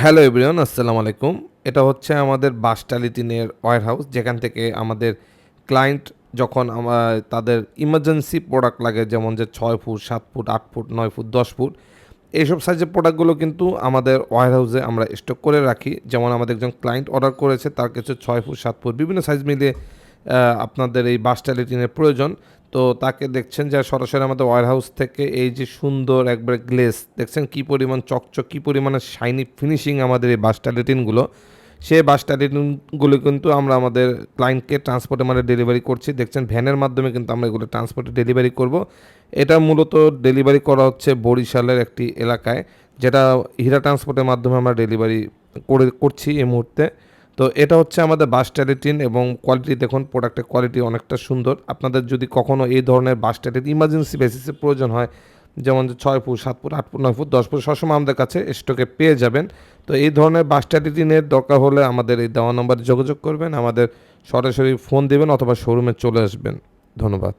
Hello everyone, আসসালামু আলাইকুম। এটা হচ্ছে আমাদের বাসটালি টিনের ওয়্যারহাউস, যেখান থেকে আমাদের ক্লায়েন্ট যখন তাদের ইমার্জেন্সি প্রোডাক্ট লাগে, যেমন যে ৬ foot, ৭ foot, ৮ foot, ৯ foot, ১০ foot এইসব সাইজের প্রোডাক্টগুলো কিন্তু আমাদের ওয়্যারহাউসে আমরা স্টক করে রাখি। যেমন আমাদের একজন ক্লায়েন্ট অর্ডার করেছে, তার কাছে ৬ ফুট, ৭ ফুট বিভিন্ন সাইজ মিলিয়ে আপনাদের এই বাসটালি টিনের প্রয়োজন। তো তাকে দেখছেন যে সরাসরি আমাদের ওয়্যারহাউস থেকে এই যে সুন্দর একবারে গ্লেজ দেখছেন কি পরিমাণ চকচক, কি পরিমাণে শাইনি ফিনিশিং আমাদের এই বাস টালিটিনগুলো। সেই বাস টালিটিনগুলো কিন্তু আমরা আমাদের ক্লায়েন্টকে ট্রান্সপোর্টে মানে ডেলিভারি করছি। দেখছেন ভ্যানের মাধ্যমে কিন্তু আমরা এগুলো ট্রান্সপোর্টে ডেলিভারি করব। এটা মূলত ডেলিভারি করা হচ্ছে বরিশালের একটি এলাকায়, যেটা হীরা ট্রান্সপোর্টের মাধ্যমে আমরা ডেলিভারি করছি এই মুহূর্তে। তো এটা হচ্ছে আমাদের বাস টালিটিন এবং কোয়ালিটি দেখুন, প্রোডাক্টের কোয়ালিটি অনেকটা সুন্দর। আপনাদের যদি কখনও এই ধরনের বাস টালিটিন ইমার্জেন্সি বেসিসে প্রয়োজন হয়, যেমন যে ৬ foot, 7 foot, 8 foot, 9 foot, 10 foot সবসময় আমাদের কাছে স্টকে পেয়ে যাবেন। তো এই ধরনের বাস টালিটিনের দরকার হলে আমাদের এই দেওয়া নম্বরে যোগাযোগ করবেন, আমাদের সরাসরি ফোন দেবেন অথবা শোরুমে চলে আসবেন। ধন্যবাদ।